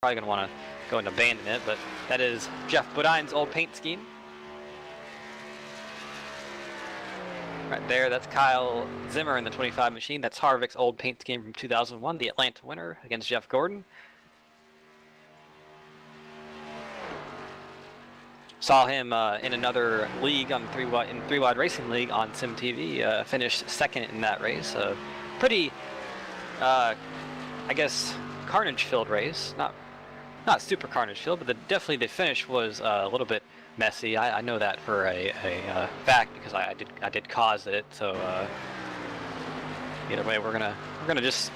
probably going to want to go and abandon it, but that is Jeff Bodine's old paint scheme. Right there, that's Kyle Zimmer in the 25 machine. That's Harvick's old paint scheme from 2001, the Atlanta winner against Jeff Gordon. Saw him in another league on three wide racing league on SimTV. Finished second in that race. Pretty, I guess, carnage-filled race. Not super carnage-filled, but definitely the finish was a little bit messy. I know that for a fact because I did cause it. So either way, we're gonna just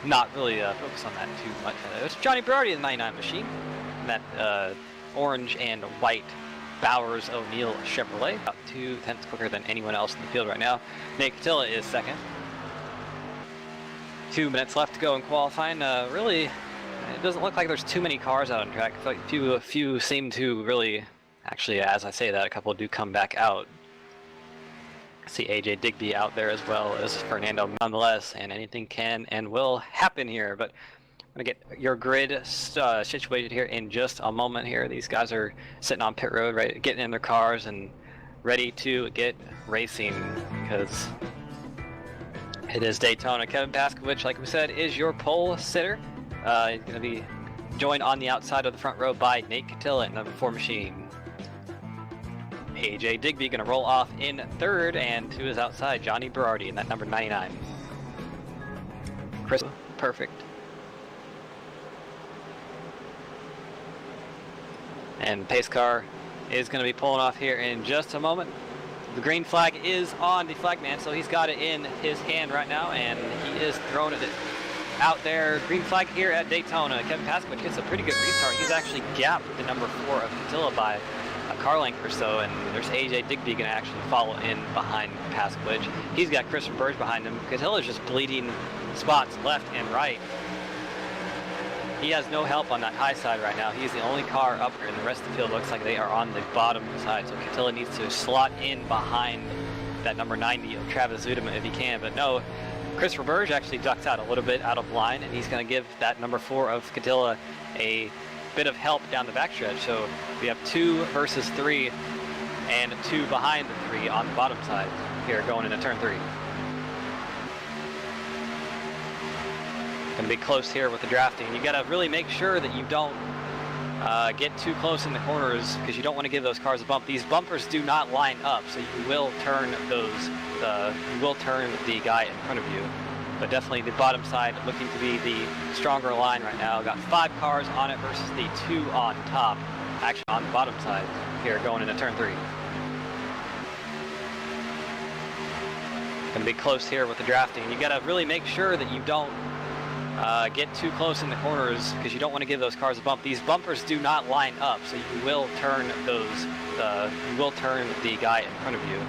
not really focus on that too much. It's Johnny Berardi in the 99 machine. And that orange and white Bowers O'Neill Chevrolet, about 2/10 quicker than anyone else in the field right now. Nate Catilla is second. 2 minutes left to go in qualifying. Really, it doesn't look like there's too many cars out on track. I feel like a few seem to really, actually, as I say that, a couple do come back out. I see AJ Digby out there as well as Fernando nonetheless, and anything can and will happen here. But I'm going to get your grid situated here in just a moment here. These guys are sitting on pit road, right, getting in their cars and ready to get racing because it is Daytona. Kevin Paskowicz, like we said, is your pole sitter. He's going to be joined on the outside of the front row by Nate Catilla in number 4 machine. AJ Digby going to roll off in third, and to his outside, Johnny Berardi in that number 99. Chris, perfect. And pace car is going to be pulling off here in just a moment. The green flag is on the flagman, so he's got it in his hand right now, and he is throwing it out there. Green flag here at Daytona. Kevin Paskowicz gets a pretty good restart. He's actually gapped the number 4 of Catilla by a car length or so, and there's AJ Digby going to actually follow in behind Paskowicz. He's got Christopher Burge behind him. Catilla's just bleeding spots left and right. He has no help on that high side right now. He's the only car up here, and the rest of the field looks like they are on the bottom side. So Catilla needs to slot in behind that number 90 of Travis Zuderman if he can. But no, Christopher Burge actually ducks out a little bit out of line, and he's going to give that number 4 of Catilla a bit of help down the backstretch. So we have 2 versus 3 and 2 behind the 3 on the bottom side here going into turn 3. Going to be close here with the drafting. You got to really make sure that you don't get too close in the corners because you don't want to give those cars a bump. These bumpers do not line up, so you will turn the guy in front of you. But definitely the bottom side looking to be the stronger line right now. Got 5 cars on it versus the 2 on top. Actually on the bottom side here going into turn 3. Going to be close here with the drafting. You got to really make sure that you don't get too close in the corners because you don't want to give those cars a bump. These bumpers do not line up, so you will turn the guy in front of you.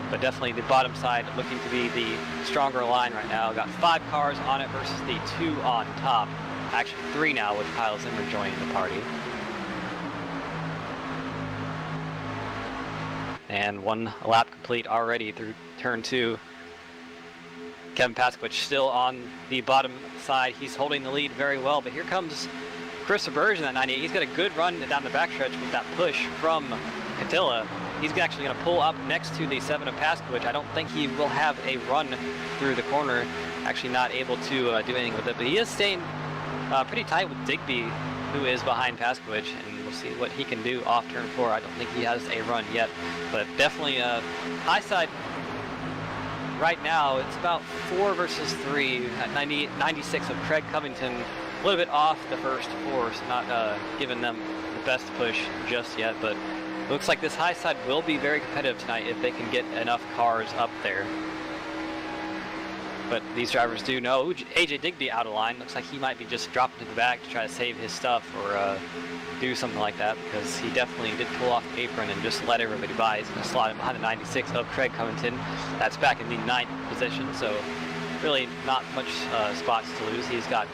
But definitely the bottom side looking to be the stronger line right now. Got 5 cars on it versus the 2 on top. Actually 3 now with Kyle Zimmer joining the party. And 1 lap complete already through turn 2. Kevin Paskowicz still on the bottom side. He's holding the lead very well, but here comes Christopher Burge in that 98. He's got a good run down the backstretch with that push from Catilla. He's actually going to pull up next to the 7 of Paskowicz. I don't think he will have a run through the corner. Actually not able to do anything with it, but he is staying pretty tight with Digby, who is behind Paskowicz, and we'll see what he can do off turn 4. I don't think he has a run yet, but definitely high side. Right now, it's about 4 versus 3 at 96 of Craig Covington. A little bit off the first 4, so not giving them the best push just yet, but looks like this high side will be very competitive tonight if they can get enough cars up there. But these drivers do know AJ Digby out of line. Looks like he might be just dropping to the back to try to save his stuff or do something like that, because he definitely did pull off the apron and just let everybody by. He's going to slot in behind the 96 of Craig Covington. That's back in the 9th position, so really not much spots to lose. He's got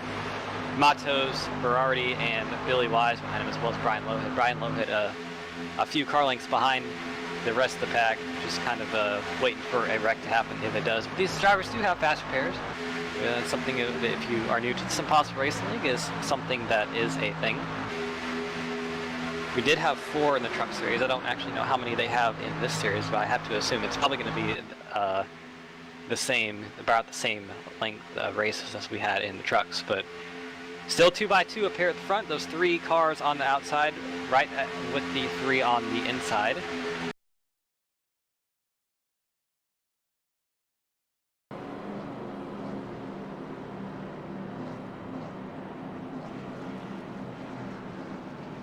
Matos, Berardi, and Billy Wise behind him, as well as Brian Lowhead. Brian Lowhead a few car lengths behind the rest of the pack, just kind of waiting for a wreck to happen if it does. But these drivers do have fast repairs. Something, if you are new to this Impossible Racing League, is something that is a thing. We did have 4 in the truck series. I don't actually know how many they have in this series, but I have to assume it's probably going to be about the same length of races as we had in the trucks. But still 2x2 up here at the front. Those 3 cars on the outside, with the 3 on the inside.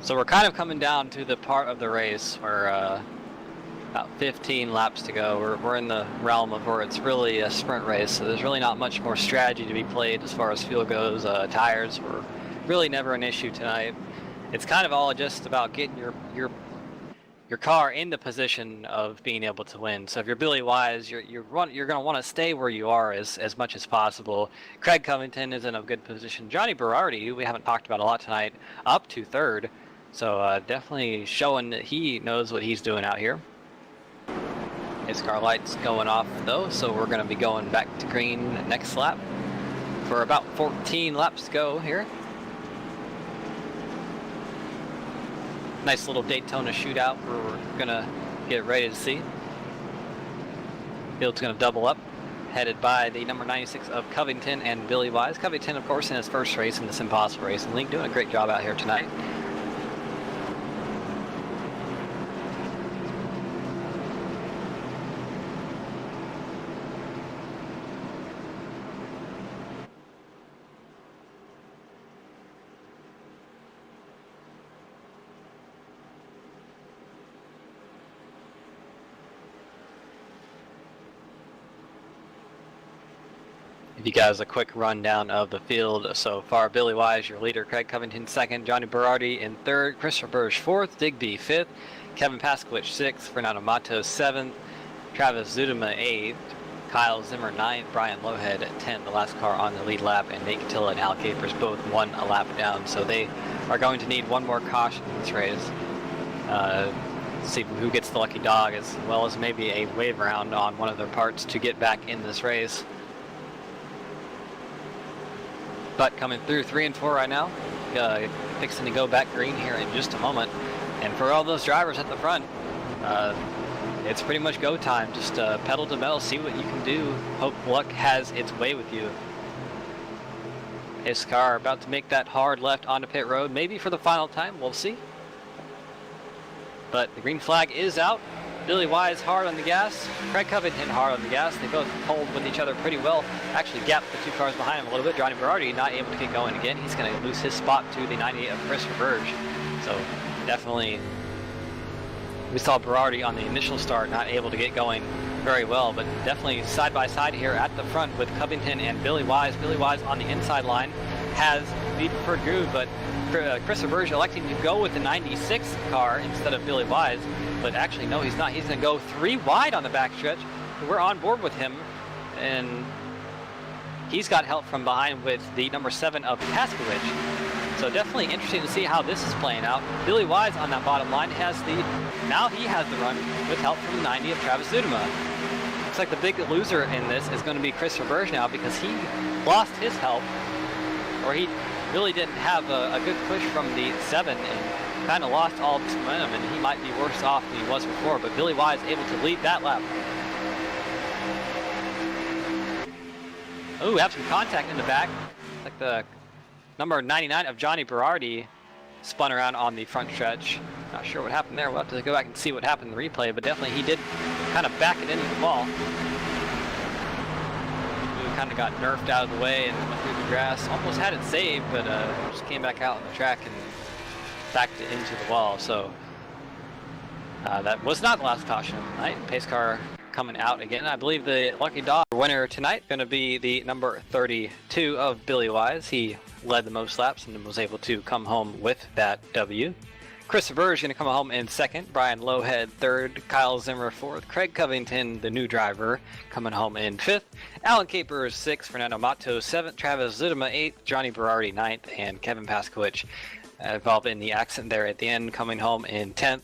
So we're kind of coming down to the part of the race where about 15 laps to go. We're in the realm of where it's really a sprint race, so there's really not much more strategy to be played as far as fuel goes. Tires were really never an issue tonight. It's kind of all just about getting your car in the position of being able to win. So if you're Billy Wise, you're going to want to stay where you are as much as possible. Craig Covington is in a good position. Johnny Berardi, who we haven't talked about a lot tonight, up to 3rd. So definitely showing that he knows what he's doing out here. His car light's going off though, so we're going to be going back to green next lap for about 14 laps to go here. Nice little Daytona shootout where we're going to get ready to see. Field's going to double up, headed by the number 96 of Covington and Billy Wise. Covington, of course, in his first race in this Impossible Racing League, doing a great job out here tonight. Give you guys a quick rundown of the field so far. Billy Wise, your leader. Craig Covington 2nd. Johnny Berardi in 3rd. Christopher Burge 4th. Digby 5th. Kevin Paskowicz 6th. Fernando Matos 7th. Travis Zudema 8th. Kyle Zimmer 9th. Brian Lowhead 10th, the last car on the lead lap. And Nate Catilla and Al Capers both 1 a lap down. So they are going to need 1 more caution in this race. See who gets the lucky dog, as well as maybe a wave round on one of their parts to get back in this race. But coming through 3 and 4 right now, fixing to go back green here in just a moment. And for all those drivers at the front, it's pretty much go time. Just pedal to metal, see what you can do. Hope luck has its way with you. His car about to make that hard left onto pit road, maybe for the final time, we'll see. But the green flag is out. Billy Wise hard on the gas, Craig Covington hard on the gas. They both hold with each other pretty well. Actually gapped the 2 cars behind him a little bit. Johnny Berardi not able to get going again. He's going to lose his spot to the 98 of Christopher Burge. So definitely, we saw Berardi on the initial start not able to get going very well, but definitely side by side here at the front with Covington and Billy Wise. Billy Wise on the inside line has the preferred groove, but Christopher Burge electing to go with the 96 car instead of Billy Wise. But actually, no, he's not. He's going to go 3 wide on the backstretch. We're on board with him, and he's got help from behind with the number 7 of Paskowicz. So definitely interesting to see how this is playing out. Billy Wise on that bottom line now he has the run with help from the 90 of Travis Zudema. Looks like the big loser in this is going to be Christopher Burge now, because he lost his help, or he really didn't have a good push from the 7 and kind of lost all of his momentum, and he might be worse off than he was before. But Billy Wise able to lead that lap. Oh, we have some contact in the back. Like the number 99 of Johnny Berardi spun around on the front stretch. Not sure what happened there. We'll have to go back and see what happened in the replay, but definitely he did kind of back it into the wall. He kind of got nerfed out of the way and went through the grass. Almost had it saved, but just came back out on the track and backed it into the wall. So that was not the last caution of the night. Pace car coming out again. I believe the lucky dog winner tonight going to be the number 32 of Billy Wise. He led the most laps and was able to come home with that W. Christopher Burge is going to come home in 2nd. Brian Lowhead 3rd. Kyle Zimmer 4th. Craig Covington, the new driver, coming home in 5th. Alan Capers 6th. Fernando Matos 7th. Travis Zudema 8th. Johnny Berardi 9th. And Kevin Paskowicz involved in the accident there at the end, coming home in 10th.